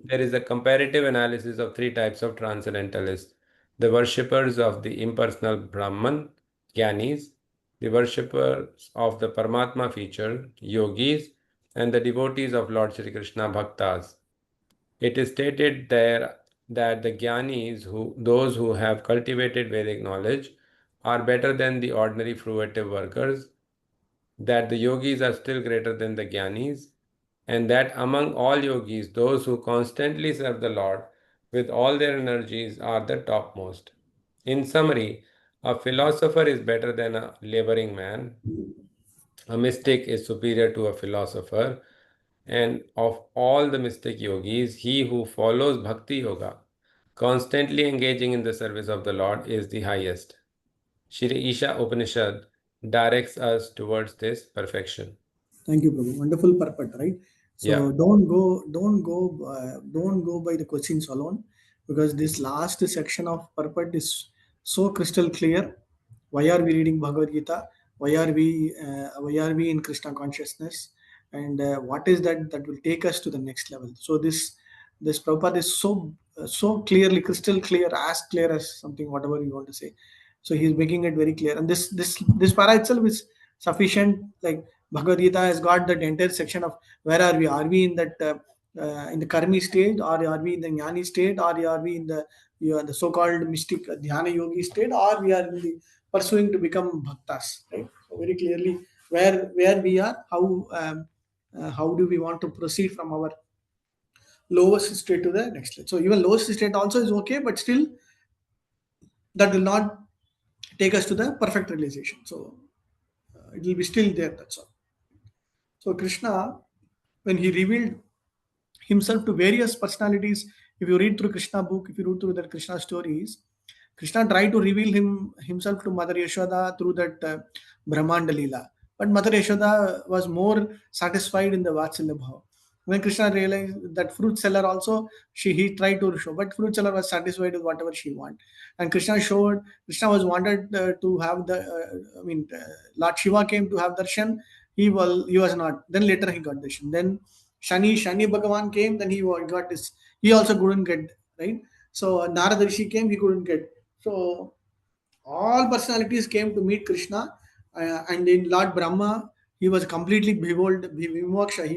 there is a comparative analysis of three types of transcendentalists: the worshippers of the impersonal Brahman, Gyanis, the worshippers of the Paramatma feature, Yogis, and the devotees of Lord Shri Krishna, Bhaktas. It is stated there that the Gyanis, those who have cultivated Vedic knowledge, are better than the ordinary fruitive workers, that the yogis are still greater than the Gyanis, and that among all yogis, those who constantly serve the Lord with all their energies are the topmost. In summary, a philosopher is better than a laboring man, a mystic is superior to a philosopher, and of all the mystic yogis, he who follows Bhakti Yoga, constantly engaging in the service of the Lord, is the highest. Shri Isha Upanishad directs us towards this perfection. Thank you, Prabhu. Wonderful purport, right? Yeah. So don't go by the questions alone, because this last section of purport is so crystal clear. Why are we reading Bhagavad Gita? Why are we in Krishna consciousness? And what is that will take us to the next level? So this Prabhupada is so clearly crystal clear as something whatever you want to say. So he's making it very clear, and this para itself is sufficient. Like Bhagavad Gita has got that entire section of where are we? Are we in that in the karmi stage, or are we in the jnani state, or are we in the so-called mystic dhyana yogi state, or we are in the pursuing to become bhaktas? Right. So very clearly where we are, how do we want to proceed from our lowest state to the next state? So even lowest state also is okay, but still that will not take us to the perfect realization. So it will be still there. That's all. So Krishna, when he revealed himself to various personalities, if you read through Krishna book, if you read through the Krishna stories, Krishna tried to reveal himself to Mother Yashoda through that Brahmanda Leela. But Mother Yashoda was more satisfied in the Vatsalya Bhava. When Krishna realized that fruit seller also, he tried to show, but fruit seller was satisfied with whatever she wanted. And Krishna was wanted to have Lord Shiva came to have darshan. He was not. Then later he got darshan. Then Shani Bhagavan came, then he got this. He also couldn't get, right. So Narada Rishi came, he couldn't get. So all personalities came to meet Krishna, and in Lord Brahma, he was completely bewildered. He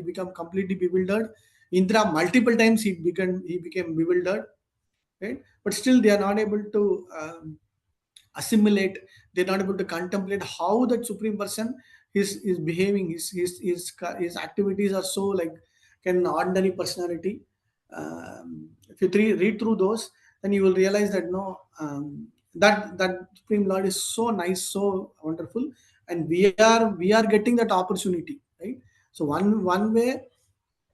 became completely bewildered. Indra multiple times he became bewildered, right? But still they are not able to assimilate. They're not able to contemplate how that supreme person is behaving. His activities are so like an ordinary personality. If you read through those, then you will realize that no, that supreme lord is so nice, so wonderful, and we are getting that opportunity, right? So one way,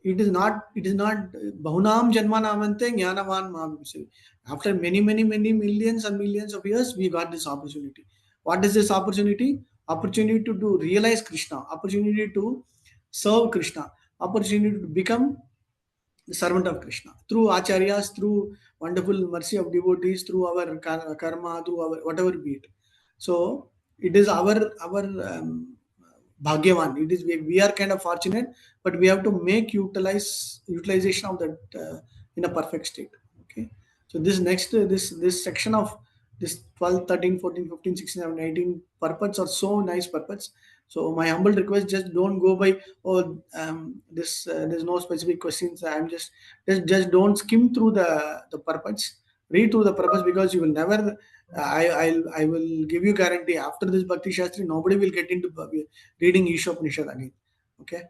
it is not bahunam janmanamante jnanavan mahavimsave. After many millions and millions of years, we got this opportunity. What is this opportunity? Opportunity to realize Krishna, opportunity to serve Krishna, opportunity to become the servant of Krishna through acharyas, through wonderful mercy of devotees, through our karma, through our whatever be it. So It is our bhagyavan. It is we are kind of fortunate, but we have to make utilization of that in a perfect state. Okay. So this next this section of this 12, 13, 14, 15, 16, 17, 18 purports are so nice purports. So my humble request, just don't go by this there's no specific questions. I'm just don't skim through the purports. Read through the purpose, because you will never I will give you guarantee, after this Bhakti Shastri, nobody will get into reading Isopanishad again. Okay.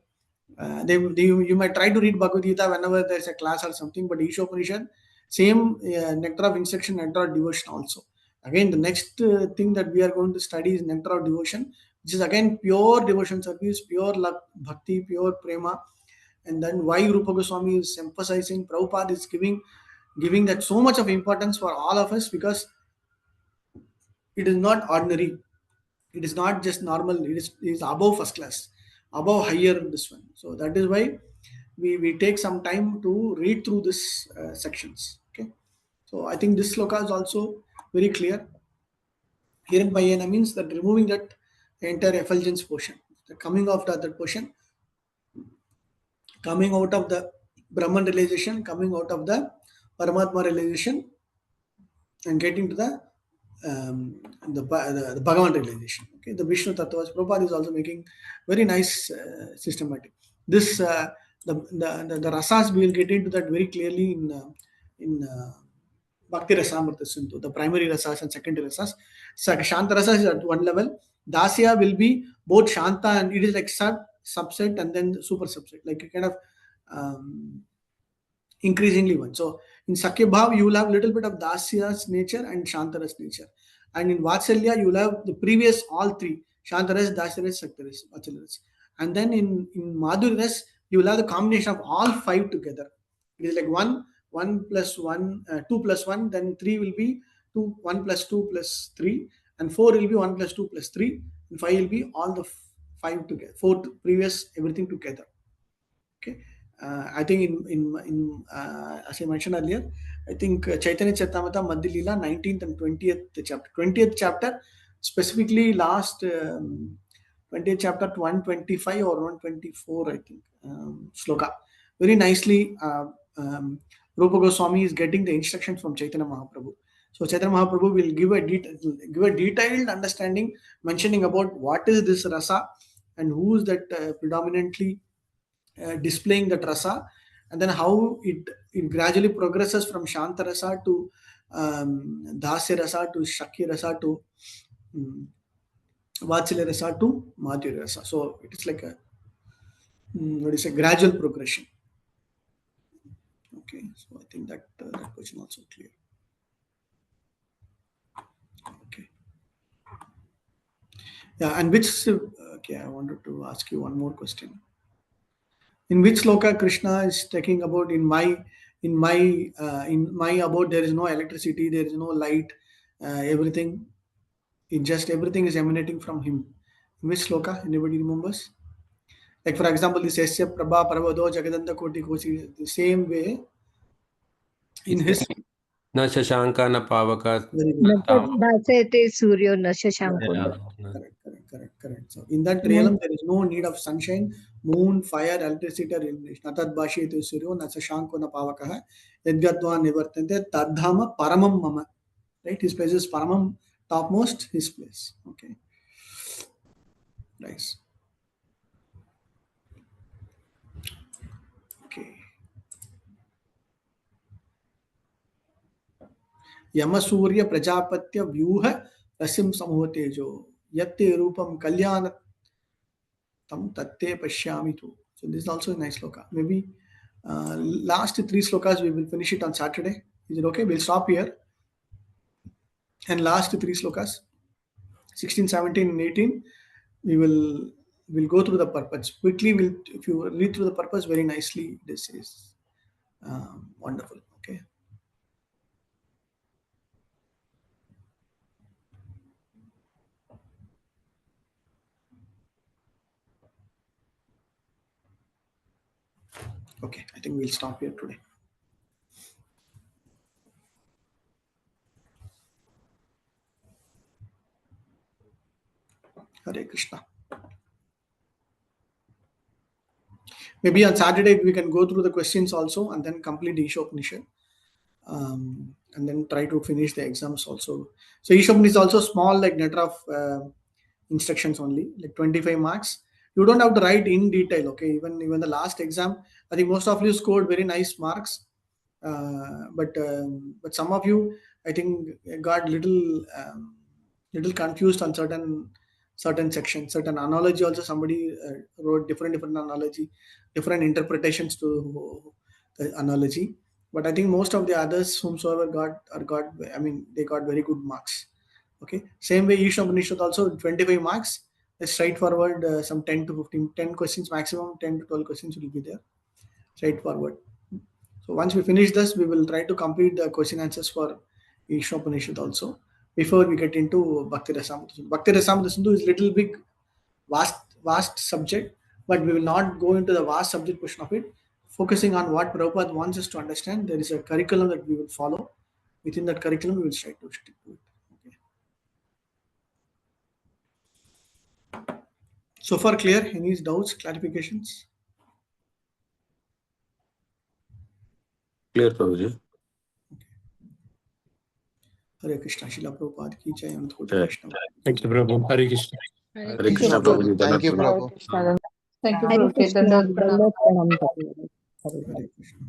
You might try to read Bhagavad Gita whenever there's a class or something, but Isopanishad, same nectar of instruction, nectar of devotion also. Again, the next thing that we are going to study is nectar of devotion, which is again pure devotion service, pure love, bhakti, pure prema. And then why Rupa Goswami is emphasizing, Prabhupada is giving that so much of importance for all of us, because it is not ordinary. It is not just normal. It is above first class, above higher this one. So that is why we take some time to read through this sections. Okay. So I think this sloka is also very clear. Here by Yana means that removing that entire effulgence portion, the coming of that portion, coming out of the Brahman realization, coming out of the Paramatma realization, and getting to the Bhagavan realization. Okay, the Vishnu Tattvas. Prabhupada is also making very nice systematic. This the rasas, we will get into that very clearly in Bhakti Rasamrita Sindhu, the primary rasas and secondary rasas. So Shanta rasas is at one level. Dasya will be both Shanta and it is like subset and then super subset, like a kind of increasingly one. So in Sakya Bhav, you will have a little bit of Dasya's nature and Shantaras nature. And in Vatsalya, you will have the previous all three, Shantaras, Dasyaras, Saktaras, Vatsalaras. And then in Madhuryaras, you will have the combination of all five together. It is like 1 plus 1, 2 plus 1, then 3 will be 2, 1 plus 2 plus 3, and 4 will be 1 plus 2 plus 3, and 5 will be all the 5 together, 4 previous, everything together. Okay. I think as I mentioned earlier, I think Chaitanya Charitamrita Madhya Leela 19th and 20th chapter. 20th chapter, specifically last 20th chapter 125 or 124, I think, sloka. Very nicely, Rupa Goswami is getting the instructions from Chaitanya Mahaprabhu. So Chaitanya Mahaprabhu will give a detailed understanding, mentioning about what is this rasa and who is that predominantly displaying that rasa, and then how it gradually progresses from Shanta rasa to Dasya rasa to Shakya rasa to Vatsalya rasa to Madhurya rasa. So it is like a gradual progression. Okay, so I think that question also clear. Okay. Yeah, and okay, I wanted to ask you one more question. In which sloka Krishna is talking about in my about there is no electricity, there is no light, everything everything is emanating from him. In which sloka? Anybody remembers? Like for example, this Esya Prabha Parvado Jagadanta Koti Kosi, the same way in his Na Shashanka, na Pavaka. very good. Bhasete Suryo na Shashanko. Correct. So in that realm, there is no need of sunshine, moon, fire, electricity, or illumination. Natad Bhashete Suryo, Nasashanko na Pavakaha, Edgatva Nivartante, Tadhama Paramam Mama. Right? His place is Paramam, topmost, his place. Okay. Nice. Okay. Yamasurya Prajapatya Vyuha Rasim Samotejo Yatte Rupam Kalyan Tam Tatte Pashyami tu. So this is also a nice sloka. Maybe last 3 slokas we will finish it on Saturday. Is it okay? We'll stop here. And last 3 slokas, 16, 17, and 18, we'll go through the purpose quickly. If you read through the purpose very nicely, this is wonderful. Okay. Okay, I think we'll stop here today. Hare Krishna. Maybe on Saturday we can go through the questions also and then complete the Isopanishad. And then try to finish the exams also. So Isopanishad is also small, like net of instructions only, like 25 marks. You don't have to write in detail. Okay, even the last exam, I think most of you scored very nice marks, but some of you, I think, got little confused on certain sections, certain analogy. Also, somebody wrote different analogy, different interpretations to the analogy. But I think most of the others, whomsoever got, I mean, they got very good marks. Okay, same way Isopanishad also 25 marks. Straightforward, some 10 to 15, 10 questions maximum, 10 to 12 questions will be there. Straightforward. So once we finish this, we will try to complete the question answers for Isopanishad also before we get into Bhakti Rasamrita Sindhu. Bhakti Rasamrita Sindhu is little big, vast subject, but we will not go into the vast subject portion of it. Focusing on what Prabhupada wants us to understand, there is a curriculum that we will follow. Within that curriculum, we will try to stick to it. Okay. So far clear? Any doubts, clarifications? Clear, Prabhuji. Hare Krishna, Srila Prabhupada ki jai, Anant Koti Jai. Vaishnava. Thank you, Prabhu. Hare Krishna. Hare Hare Krishna, Prabhuji. Thank you, Dhanavad Prabhu. Thank you, Hare Prabhu. Krishna. Dandavad pranam. Dandavad pranam. Hare Hare Krishna.